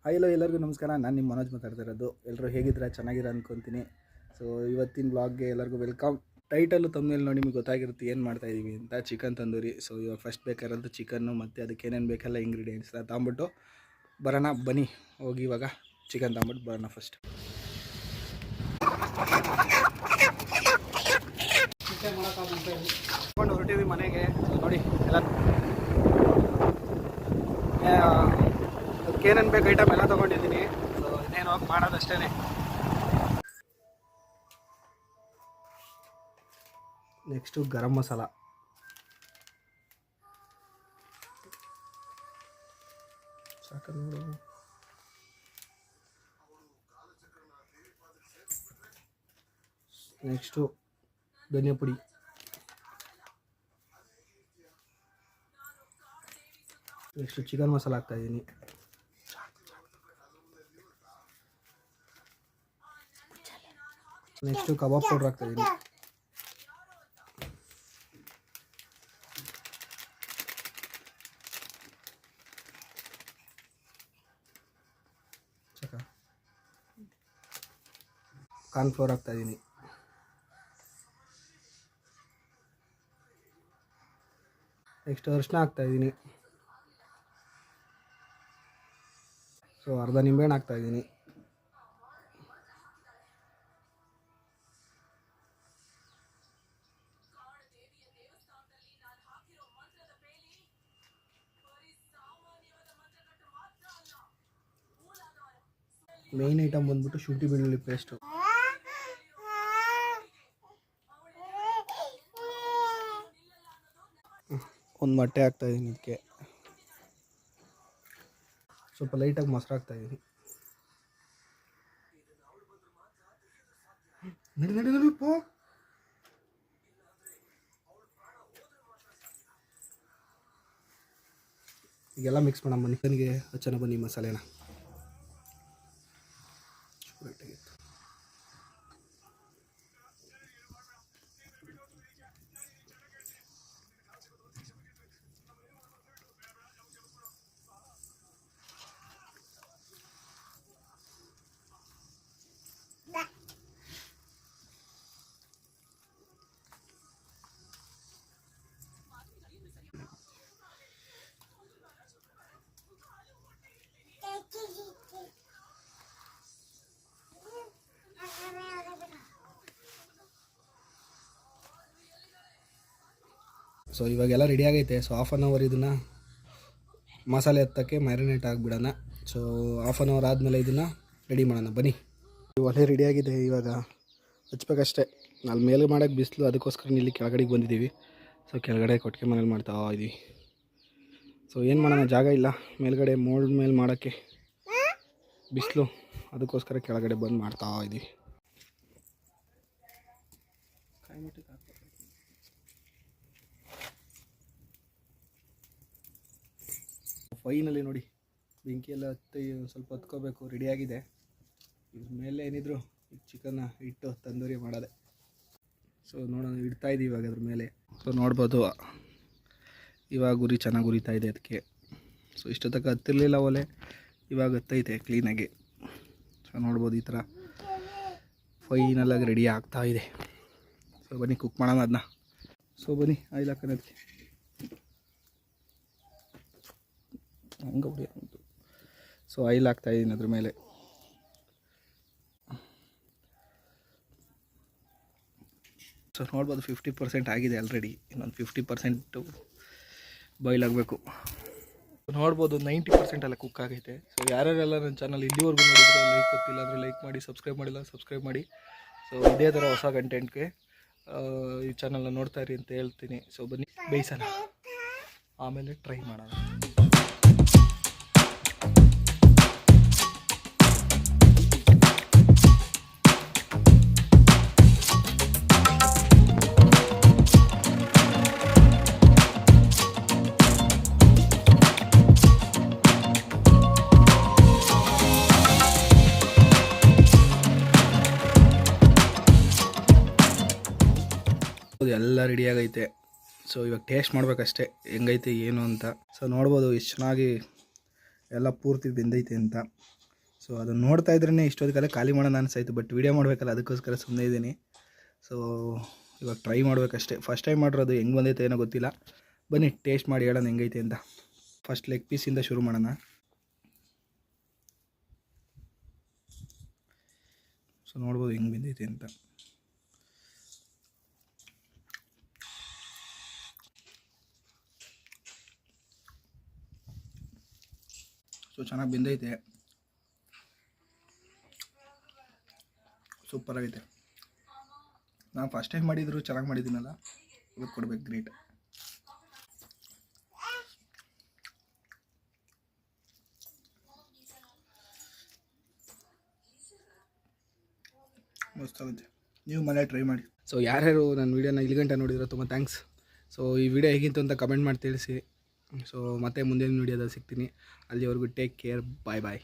Hello ಎಲ್ಲರಿಗೂ ನಮಸ್ಕಾರ. ನಾನು ನಿಮ್ಮ ಮನೋಜ್ ಮಾತಾಡ್ತಿರೋದು. ಎಲ್ಲರೂ ಹೇಗಿದ್ದೀರಾ? ಚೆನ್ನಾಗಿರ ಅಂದ್ಕೊತೀನಿ. ಸೊ ಇವತ್ತಿನ ಬ್ಲಾಗ್ಗೆ ಎಲ್ಲರಿಗೂ ವೆಲ್ಕಮ್. ಟೈಟಲ್ಲು ತಮ್ಮನೇಲಿ ನೋಡಿ ನಿಮಗೆ ಗೊತ್ತಾಗಿರುತ್ತೆ ಏನು ಮಾಡ್ತಾಯಿದ್ದೀವಿ ಅಂತ. ಚಿಕನ್ ತಂದೂರಿ. ಸೊ ಇವಾಗ ಫಸ್ಟ್ ಬೇಕಾಗಿರೋದು ಚಿಕನ್ನು ಮತ್ತು ಅದಕ್ಕೆ ಏನೇನು ಬೇಕೆಲ್ಲ ಇಂಗ್ರೀಡಿಯೆಂಟ್ಸ್ ತಗೊಂಬಿಟ್ಟು ಬರೋಣ ಬನ್ನಿ. ಹೋಗಿ ಇವಾಗ ಚಿಕನ್ ತಗೊಂಬಿಟ್ಟು ಬರೋಣ. ಫಸ್ಟ್ ಚಿಕನ್ ಮಾಡೋಕ್ಕಾಗ್ಕೊಂಡು ಹೊರಟೀವಿ ಮನೆಗೆ. ನೋಡಿ ಎಲ್ಲ ಅದಕ್ಕೆ ಏನೇನು ಬೇಕು ಐಟಮ್ ಎಲ್ಲ ತೊಗೊಂಡಿದ್ದೀನಿ. ಸೊ ಇನ್ನೇನು ಹೋಗಿ ಮಾಡೋದಷ್ಟೇ. ನೆಕ್ಸ್ಟು ಗರಂ ಮಸಾಲ, ಸಾಕ ನೋಡು. ನೆಕ್ಸ್ಟು ಧನಿಯಾ ಪುಡಿ, ನೆಕ್ಸ್ಟು ಚಿಕನ್ ಮಸಾಲ ಹಾಕ್ತಾಯಿದ್ದೀನಿ. ನೆಕ್ಸ್ಟು ಕಬಾಬ್ ಪೌಡ್ರ್ ಹಾಕ್ತಾಯಿದ್ದೀನಿ. ಕಾರ್ನ್ಫ್ಲೋರ್ ಹಾಕ್ತಾಯಿದ್ದೀನಿ. ನೆಕ್ಸ್ಟ್ ಅರಿಶಿನ ಹಾಕ್ತಾಯಿದ್ದೀನಿ. ಸೊ ಅರ್ಧ ನಿಂಬೆಹಣ್ಣು ಹಾಕ್ತಾಯಿದ್ದೀನಿ. ಮೇನ್ ಐಟಮ್ ಬಂದ್ಬಿಟ್ಟು ಶುಂಠಿ ಬೆಳ್ಳುಳ್ಳಿ ಪೇಸ್ಟು. ಒಂದು ಮೊಟ್ಟೆ ಹಾಕ್ತಾಯಿದ್ದೀನಿ. ಇದಕ್ಕೆ ಸ್ವಲ್ಪ ಲೈಟಾಗಿ ಮೊಸರು ಹಾಕ್ತಾಯಿದ್ದೀನಿ. ನಡಿನಡಿನಪ್ಪ. ಈಗೆಲ್ಲ ಮಿಕ್ಸ್ ಮಾಡೋಣ ಬನ್ನಿ. ನನಗೆ ಹಚ್ಚನ ಬನ್ನಿ ಮಸಾಲೆನ. ಸೊ ಇವಾಗೆಲ್ಲ ರೆಡಿ ಆಗೈತೆ. ಸೊ ಹಾಫ್ ಆನ್ ಅವರ್ ಇದನ್ನು ಮಸಾಲೆ ಹತ್ತಕ್ಕೆ ಮ್ಯಾರಿನೇಟ್ ಆಗಿಬಿಡೋಣ. ಸೊ ಹಾಫ್ ಆನ್ ಅವರ್ ಆದಮೇಲೆ ಇದನ್ನು ರೆಡಿ ಮಾಡೋಣ ಬನ್ನಿ. ಒಲೆ ರೆಡಿಯಾಗಿದೆ, ಇವಾಗ ಹಚ್ಬೇಕಷ್ಟೇ. ಅಲ್ಲಿ ಮೇಲೆ ಮಾಡೋಕ್ಕೆ ಬಿಸಿಲು, ಅದಕ್ಕೋಸ್ಕರ ಇಲ್ಲಿ ಕೆಳಗಡೆಗೆ ಬಂದಿದ್ದೀವಿ. ಸೊ ಕೆಳಗಡೆ ಕೊಟ್ಟಿಗೆ ಮನೇಲಿ ಮಾಡ್ತಾ ಇದ್ದೀವಿ. ಸೊ ಏನು ಮಾಡೋಣ, ಜಾಗ ಇಲ್ಲ ಮೇಲ್ಗಡೆ ಮೋಲ್ಡ್ ಮೇಲೆ ಮಾಡೋಕ್ಕೆ, ಬಿಸಿಲು, ಅದಕ್ಕೋಸ್ಕರ ಕೆಳಗಡೆ ಬಂದು ಮಾಡ್ತಾ ಇದ್ದೀವಿ. ಫೈನಲಿ ನೋಡಿ ಬೆಂಕಿ ಎಲ್ಲ ಸ್ವಲ್ಪ ಹತ್ಕೋಬೇಕು, ರೆಡಿಯಾಗಿದೆ. ಇದ್ರ ಮೇಲೆ ಏನಿದ್ರು ಚಿಕನ್ನ ಇಟ್ಟು ತಂದೂರಿ ಮಾಡೋದೆ. ಸೊ ನೋಡೋಣ, ಇಡ್ತಾಯಿದ್ದೀವಿ ಇವಾಗ ಅದ್ರ ಮೇಲೆ. ಸೊ ನೋಡ್ಬೋದು ಇವಾಗ ಉರಿ ಚೆನ್ನಾಗಿ ಉರಿತಾ ಇದೆ ಅದಕ್ಕೆ. ಸೊ ಇಷ್ಟೊತ್ತಕ್ಕೆ ಹತ್ತಿರಲಿಲ್ಲ ಒಲೆ, ಇವಾಗ ಹತ್ತೈತೆ ಕ್ಲೀನಾಗಿ. ಸೊ ನೋಡ್ಬೋದು ಈ ಥರ ಫೈನಲಾಗಿ ರೆಡಿ ಆಗ್ತಾ ಇದೆ. ಸೊ ಬನ್ನಿ ಕುಕ್ ಮಾಡೋಣ ಅದನ್ನ. ಸೊ ಬನ್ನಿ ಆಯಿಲ್ ಹಾಕೋದಕ್ಕೆ ಹಂಗೆ ಹೊಡಿಯೋದು. ಸೊ ಆಯಿಲ್ ಹಾಕ್ತಾಯಿದ್ದೀನಿ ಅದ್ರ ಮೇಲೆ. ಸೊ ನೋಡ್ಬೋದು 50% ಆಗಿದೆ ಆಲ್ರೆಡಿ. ಇನ್ನೊಂದು 50% ಬಾಯ್ಲ್ ಆಗಬೇಕು. ನೋಡ್ಬೋದು 90% ಎಲ್ಲ ಕುಕ್ ಆಗೈತೆ. ಸೊ ಯಾರ್ಯಾರೆಲ್ಲ ನನ್ನ ಚಾನಲ್ ಇಲ್ಲಿವರೆಗೂ ನೋಡಿದ್ರೆ ಲೈಕ್ ಗೊತ್ತಿಲ್ಲ ಅಂದರೆ ಲೈಕ್ ಮಾಡಿ, ಸಬ್ಸ್ಕ್ರೈಬ್ ಮಾಡಿಲ್ಲ ಸಬ್ಸ್ಕ್ರೈಬ್ ಮಾಡಿ. ಸೊ ಇದೇ ಥರ ಹೊಸ ಕಂಟೆಂಟ್ಗೆ ಈ ಚಾನಲ್ನ ನೋಡ್ತಾ ಇರಿ ಅಂತ ಹೇಳ್ತೀನಿ. ಸೊ ಬನ್ನಿ ಬೇಯಿಸೋಣ, ಆಮೇಲೆ ಟ್ರೈ ಮಾಡೋಣ. ಎಲ್ಲ ರೆಡಿಯಾಗೈತೆ. ಸೊ ಇವಾಗ ಟೇಸ್ಟ್ ಮಾಡಬೇಕಷ್ಟೇ ಹೆಂಗೈತೆ ಏನು ಅಂತ. ಸೊ ನೋಡ್ಬೋದು ಎಷ್ಟು ಚೆನ್ನಾಗಿ ಎಲ್ಲ ಪೂರ್ತಿ ಬೆಂದೈತೆ ಅಂತ. ಸೊ ಅದನ್ನು ನೋಡ್ತಾ ಇದ್ರೇ ಇಷ್ಟೊತ್ತಿಗೆಲ್ಲ ಖಾಲಿ ಮಾಡೋಣ ಅನಿಸಾಯ್ತು. ಬಟ್ ವೀಡಿಯೋ ಮಾಡಬೇಕಲ್ಲ, ಅದಕ್ಕೋಸ್ಕರ ಸುಮ್ಮನೆ ಇದ್ದೀನಿ. ಸೊ ಇವಾಗ ಟ್ರೈ ಮಾಡಬೇಕಷ್ಟೇ. ಫಸ್ಟ್ ಟೈಮ್ ಮಾಡಿರೋದು, ಹೆಂಗೆ ಬಂದೈತೆ ಏನೋ ಗೊತ್ತಿಲ್ಲ. ಬನ್ನಿ ಟೇಸ್ಟ್ ಮಾಡಿ ಹೇಳೋಣ ಹೆಂಗೈತೆ ಅಂತ. ಫಸ್ಟ್ ಲೆಗ್ ಪೀಸಿಂದ ಶುರು ಮಾಡೋಣ. ಸೊ ನೋಡ್ಬೋದು ಹೆಂಗೆ ಬಂದೈತೆ ಅಂತ. ಸೊ ಚೆನ್ನಾಗಿ ಬೆಂದೈತೆ, ಸೂಪರಾಗೈತೆ. ನಾನು ಫಸ್ಟ್ ಟೈಮ್ ಮಾಡಿದ್ರು ಚೆನ್ನಾಗಿ ಮಾಡಿದ್ದೀನಲ್ಲ, ಇವತ್ತು ಕೊಡ್ಬೇಕು, ಗ್ರೇಟ್. ಮಸ್ತಾಗುತ್ತೆ, ನೀವು ಮನೇಲಿ ಟ್ರೈ ಮಾಡಿ. ಸೊ ಯಾರ್ಯಾರು ನನ್ನ ವೀಡಿಯೋನ ಇಲ್ಲಿ ಗಂಟೆ ನೋಡಿದ್ರು ತುಂಬ ಥ್ಯಾಂಕ್ಸ್. ಸೊ ಈ ವಿಡಿಯೋ ಹೇಗಿತ್ತು ಅಂತ ಕಮೆಂಟ್ ಮಾಡಿ ತಿಳಿಸಿ. ಸೊ ಮತ್ತೆ ಮುಂದಿನ ವೀಡಿಯೋದಲ್ಲಿ ಸಿಗ್ತೀನಿ. ಅಲ್ಲಿವರೆಗೂ ಟೇಕ್ ಕೇರ್, ಬಾಯ್ ಬಾಯ್.